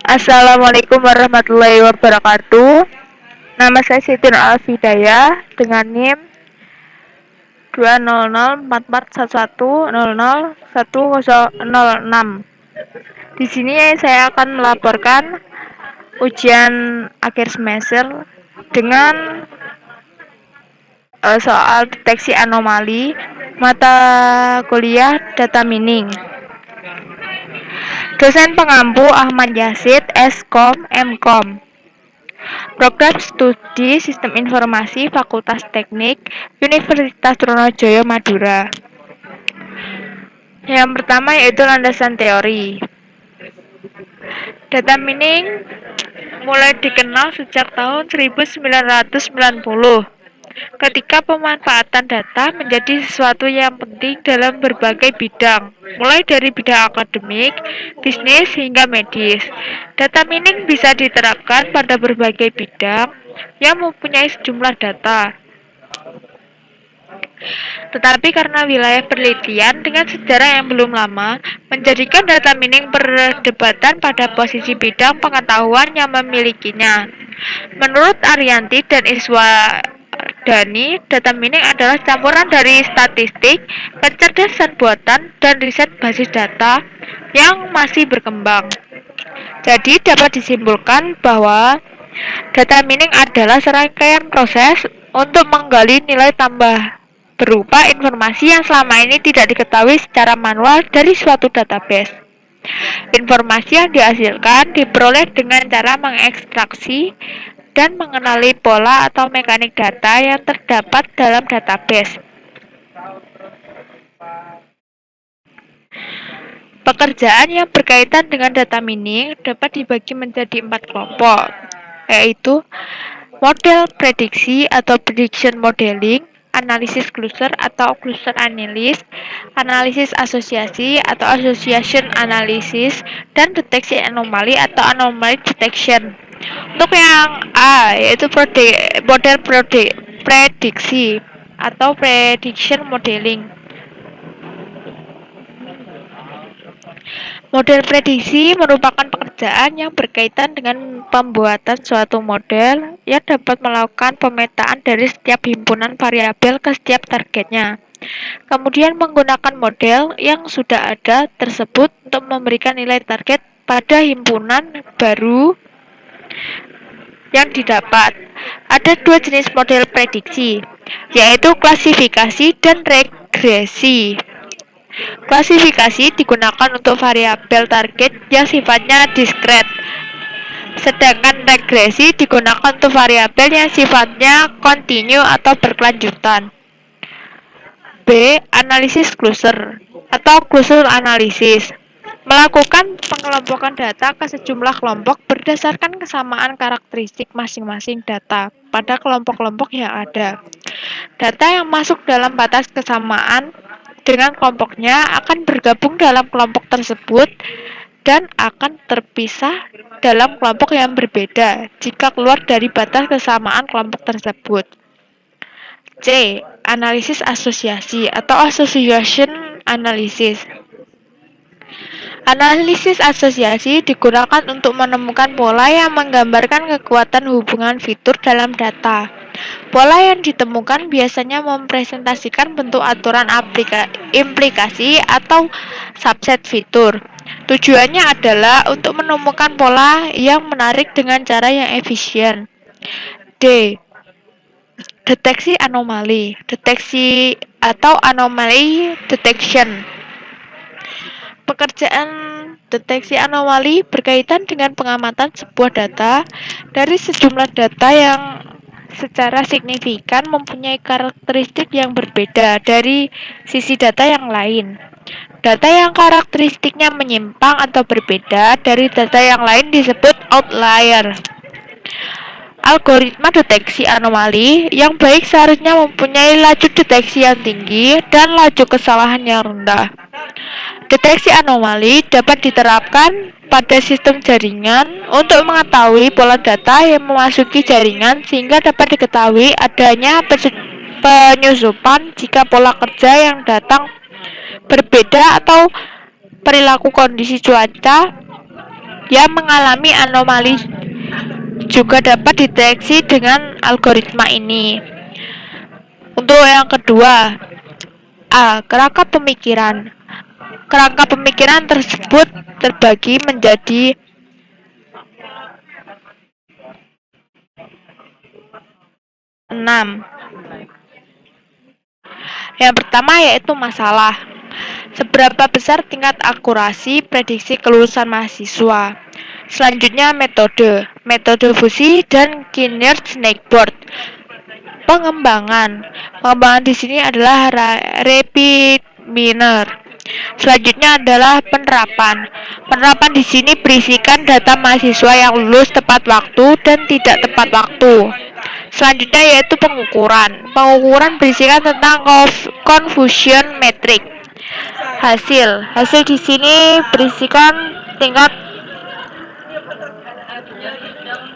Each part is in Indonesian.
Assalamualaikum warahmatullahi wabarakatuh. Nama saya Siti Nur Alfidayah dengan NIM 2004411001006. Di sini saya akan melaporkan ujian akhir semester dengan soal deteksi anomali mata kuliah data mining. Dosen pengampu Ahmad Yasid, Skom, Mkom. Program Studi Sistem Informasi Fakultas Teknik Universitas Trunojoyo Madura. Yang pertama yaitu landasan teori. Data mining mulai dikenal sejak tahun 1990. Ketika pemanfaatan data menjadi sesuatu yang penting dalam berbagai bidang, mulai dari bidang akademik, bisnis, hingga medis. Data mining bisa diterapkan pada berbagai bidang yang mempunyai sejumlah data. Tetapi karena wilayah penelitian dengan sejarah yang belum lama, menjadikan data mining perdebatan pada posisi bidang pengetahuan yang memilikinya. Menurut Ariyanti dan Iswardani, data mining adalah campuran dari statistik, kecerdasan buatan, dan riset basis data yang masih berkembang. Jadi dapat disimpulkan bahwa data mining adalah serangkaian proses untuk menggali nilai tambah berupa informasi yang selama ini tidak diketahui secara manual dari suatu database. Informasi yang dihasilkan diperoleh dengan cara mengekstraksi dan mengenali pola atau mekanik data yang terdapat dalam database. Pekerjaan yang berkaitan dengan data mining dapat dibagi menjadi 4 kelompok, yaitu model prediksi atau prediction modeling, analisis cluster atau cluster analysis, analisis asosiasi atau association analysis, dan deteksi anomali atau anomaly detection. Untuk yang A, yaitu model prediksi atau prediction modeling. Model prediksi merupakan pekerjaan yang berkaitan dengan pembuatan suatu model yang dapat melakukan pemetaan dari setiap himpunan variabel ke setiap targetnya. Kemudian menggunakan model yang sudah ada tersebut untuk memberikan nilai target pada himpunan baru yang didapat. Ada 2 jenis model prediksi, yaitu klasifikasi dan regresi. Klasifikasi digunakan untuk variabel target yang sifatnya diskret, sedangkan regresi digunakan untuk variabel yang sifatnya kontinu atau berkelanjutan. B. Analisis cluster atau cluster analisis. Melakukan pengelompokan data ke sejumlah kelompok berdasarkan kesamaan karakteristik masing-masing data pada kelompok-kelompok yang ada. Data yang masuk dalam batas kesamaan dengan kelompoknya akan bergabung dalam kelompok tersebut dan akan terpisah dalam kelompok yang berbeda jika keluar dari batas kesamaan kelompok tersebut. C. Analisis asosiasi atau association analysis. Analisis asosiasi digunakan untuk menemukan pola yang menggambarkan kekuatan hubungan fitur dalam data. Pola yang ditemukan biasanya mempresentasikan bentuk aturan implikasi atau subset fitur. Tujuannya adalah untuk menemukan pola yang menarik dengan cara yang efisien. D. Deteksi anomali. Deteksi atau anomaly detection. Pekerjaan deteksi anomali berkaitan dengan pengamatan sebuah data dari sejumlah data yang secara signifikan mempunyai karakteristik yang berbeda dari sisi data yang lain. Data yang karakteristiknya menyimpang atau berbeda dari data yang lain disebut outlier. Algoritma deteksi anomali yang baik seharusnya mempunyai laju deteksi yang tinggi dan laju kesalahan yang rendah. Deteksi anomali dapat diterapkan pada sistem jaringan untuk mengetahui pola data yang memasuki jaringan sehingga dapat diketahui adanya penyusupan jika pola kerja yang datang berbeda atau perilaku kondisi cuaca yang mengalami anomali juga dapat dideteksi dengan algoritma ini. Untuk yang kedua, A. Kerangka pemikiran. Kerangka pemikiran tersebut terbagi menjadi 6. Yang pertama yaitu masalah. Seberapa besar tingkat akurasi prediksi kelulusan mahasiswa. Selanjutnya metode. Metode fusi dan Kinnear Snakeboard. Pengembangan. Pengembangan di sini adalah repeat miner. Selanjutnya adalah penerapan. Penerapan di sini berisikan data mahasiswa yang lulus tepat waktu dan tidak tepat waktu. Selanjutnya yaitu pengukuran. Pengukuran berisikan tentang confusion metric. Hasil di sini berisikan tingkat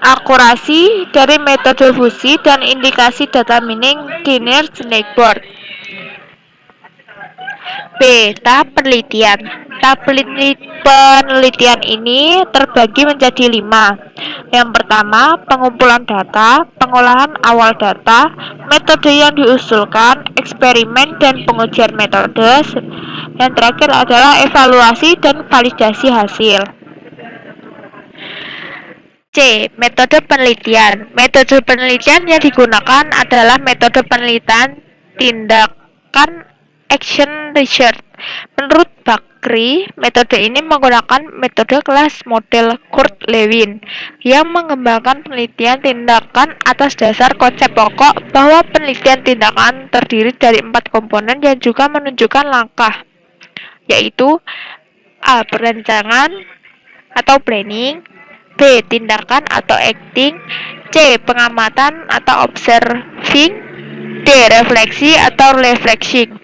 akurasi dari metode fusi dan indikasi data mining Kinnear Snakeboard. B. Tahap penelitian. Tahap penelitian ini terbagi menjadi 5. Yang pertama, pengumpulan data, pengolahan awal data, metode yang diusulkan, eksperimen dan pengujian metode. Yang terakhir adalah evaluasi dan validasi hasil. C. Metode penelitian. Metode penelitian yang digunakan adalah metode penelitian tindakan action research. Menurut Bakri, metode ini menggunakan metode kelas model Kurt-Lewin yang mengembangkan penelitian tindakan atas dasar konsep pokok bahwa penelitian tindakan terdiri dari 4 komponen yang juga menunjukkan langkah, yaitu A. Perencanaan atau planning, B. Tindakan atau acting, C. Pengamatan atau observing, D. Refleksi atau refreshing.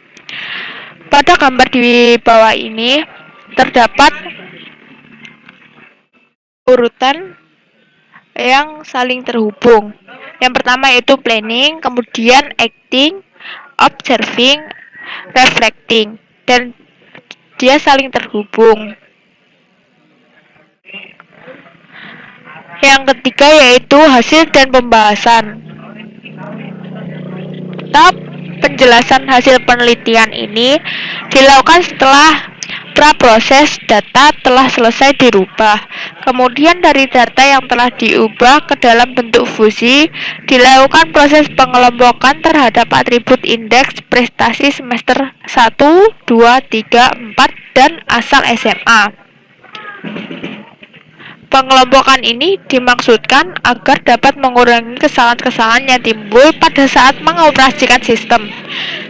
Pada gambar di bawah ini terdapat urutan yang saling terhubung. Yang pertama yaitu planning, kemudian acting, observing, reflecting, dan dia saling terhubung. Yang ketiga yaitu hasil dan pembahasan. Tahap penjelasan hasil penelitian ini dilakukan setelah praproses data telah selesai dirubah. Kemudian dari data yang telah diubah ke dalam bentuk fusi, dilakukan proses pengelompokan terhadap atribut indeks prestasi semester 1, 2, 3, 4, dan asal SMA. Pengelompokan ini dimaksudkan agar dapat mengurangi kesalahan-kesalahan yang timbul pada saat mengoperasikan sistem.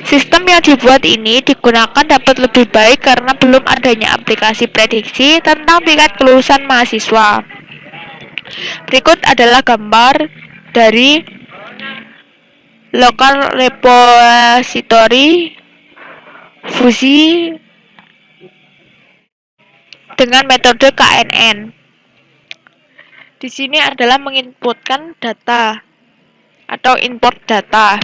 Sistem yang dibuat ini digunakan dapat lebih baik karena belum adanya aplikasi prediksi tentang tingkat kelulusan mahasiswa. Berikut adalah gambar dari local repository fusi dengan metode KNN. Di sini adalah menginputkan data atau import data.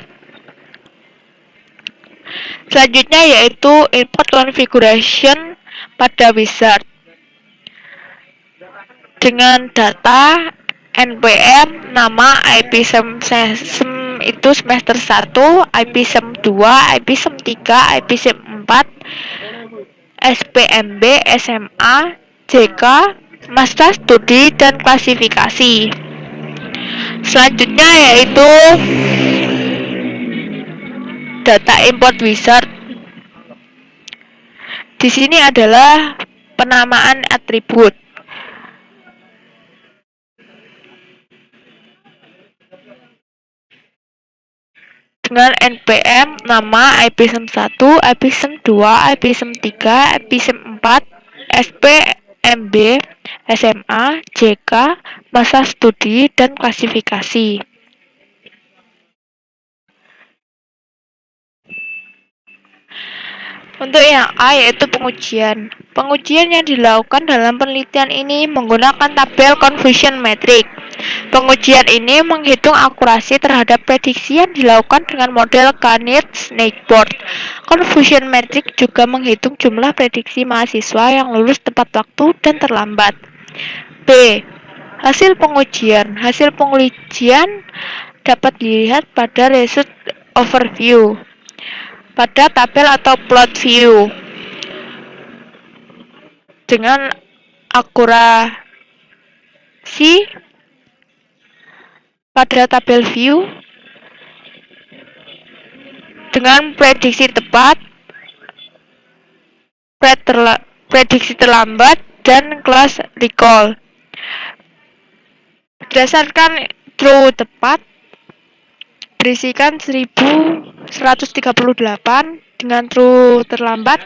Selanjutnya yaitu import configuration pada wizard dengan data npm, nama, IP sem itu semester 1, IP sem 2, IP sem 3, IP sem 4, SPMB, SMA, JK, masa studi, dan klasifikasi. Selanjutnya yaitu data import wizard. Di sini adalah penamaan atribut. Dengan npm, nama, IP sem 1, IP sem 2, IP sem 3, IP sem 4, SPMB, SMA, JK, masa studi, dan klasifikasi. Untuk yang A yaitu pengujian. Pengujian yang dilakukan dalam penelitian ini menggunakan tabel confusion metric. Pengujian ini menghitung akurasi terhadap prediksi yang dilakukan dengan model Kinnear Snakeboard. Confusion metric juga menghitung jumlah prediksi mahasiswa yang lulus tepat waktu dan terlambat. B. Hasil pengujian. Hasil pengujian dapat dilihat pada result overview, pada tabel atau plot view. Dengan akurasi pada tabel view, dengan prediksi tepat, prediksi terlambat, dan kelas recall. Berdasarkan true tepat, berisikan 1138, dengan true terlambat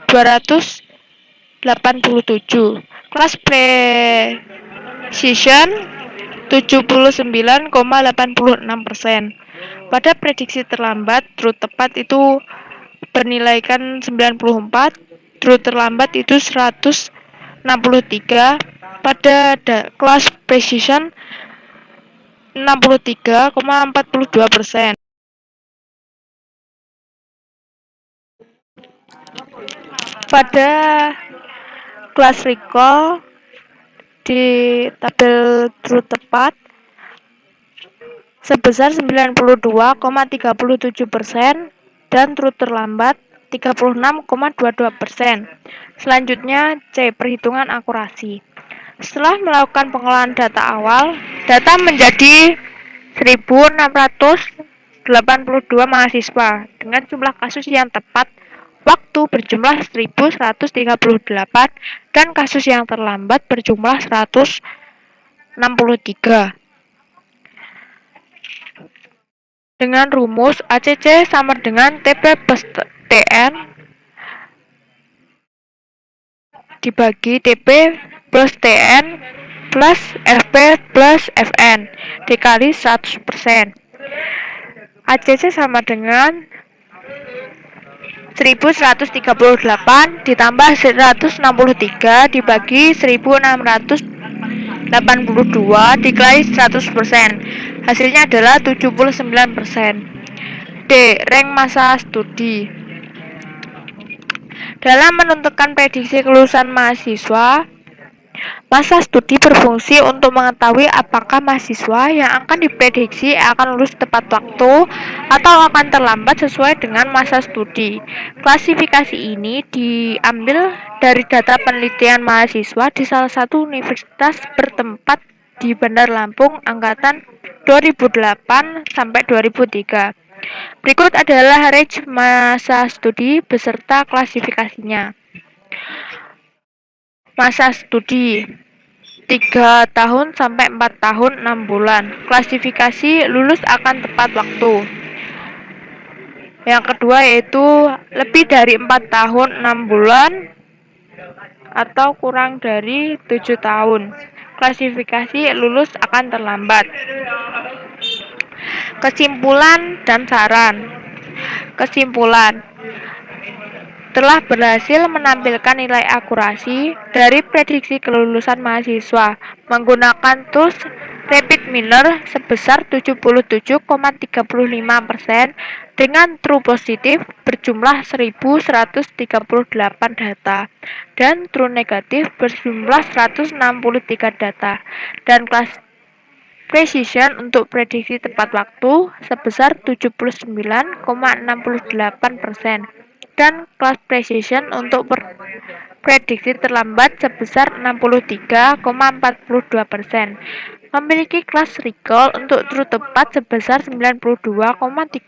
287. Kelas precision 79,86%. Pada prediksi terlambat, true tepat itu bernilaikan 94, true terlambat itu 163. Pada kelas precision 63,42%. Pada kelas recall di tabel true tepat sebesar 92,37% dan true terlambat 36,22%. Selanjutnya C. Perhitungan akurasi. Setelah melakukan pengolahan data awal, data menjadi 1.682 mahasiswa dengan jumlah kasus yang tepat waktu berjumlah 1.138 dan kasus yang terlambat berjumlah 163. Dengan rumus ACC sama dengan TP plus TN dibagi TP plus TN plus FP plus FN dikali 100%. ACC sama dengan 1138 ditambah 163 dibagi 1682 dikali 100%. Hasilnya adalah 79%. D. Rank masa studi. Dalam menentukan prediksi kelulusan mahasiswa, masa studi berfungsi untuk mengetahui apakah mahasiswa yang akan diprediksi akan lulus tepat waktu atau akan terlambat sesuai dengan masa studi. Klasifikasi ini diambil dari data penelitian mahasiswa di salah satu universitas bertempat di Bandar Lampung angkatan 2008 sampai 2003. Berikut adalah range masa studi beserta klasifikasinya. Masa studi 3 tahun sampai 4 tahun 6 bulan. Klasifikasi lulus akan tepat waktu. Yang kedua yaitu lebih dari 4 tahun 6 bulan atau kurang dari 7 tahun. Klasifikasi lulus akan terlambat. Kesimpulan dan saran. Kesimpulan, telah berhasil menampilkan nilai akurasi dari prediksi kelulusan mahasiswa menggunakan tools RapidMiner sebesar 77,35% dengan true positif berjumlah 1138 data dan true negatif berjumlah 163 data dan kelas precision untuk prediksi tepat waktu sebesar 79,68% dan kelas precision untuk prediksi terlambat sebesar 63,42%. Memiliki kelas recall untuk true tepat sebesar 92,37%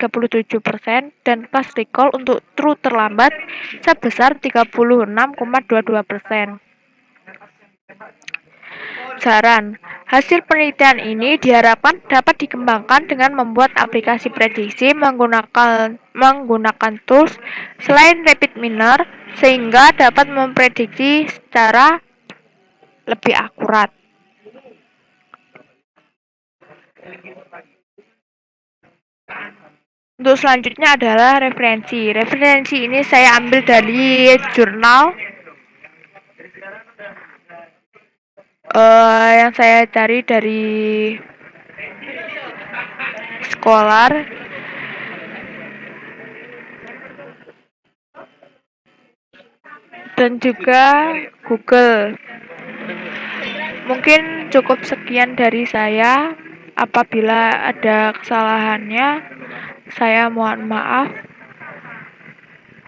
dan kelas recall untuk true terlambat sebesar 36,22%. Saran, hasil penelitian ini diharapkan dapat dikembangkan dengan membuat aplikasi prediksi menggunakan tools selain RapidMiner sehingga dapat memprediksi secara lebih akurat. Untuk selanjutnya adalah referensi. Referensi ini saya ambil dari jurnal yang saya cari dari Scholar dan juga Google. Mungkin cukup sekian dari saya. Apabila ada kesalahannya, saya mohon maaf.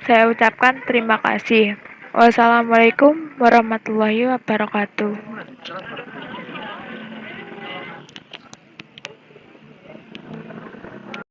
Saya ucapkan terima kasih. Wassalamualaikum warahmatullahi wabarakatuh.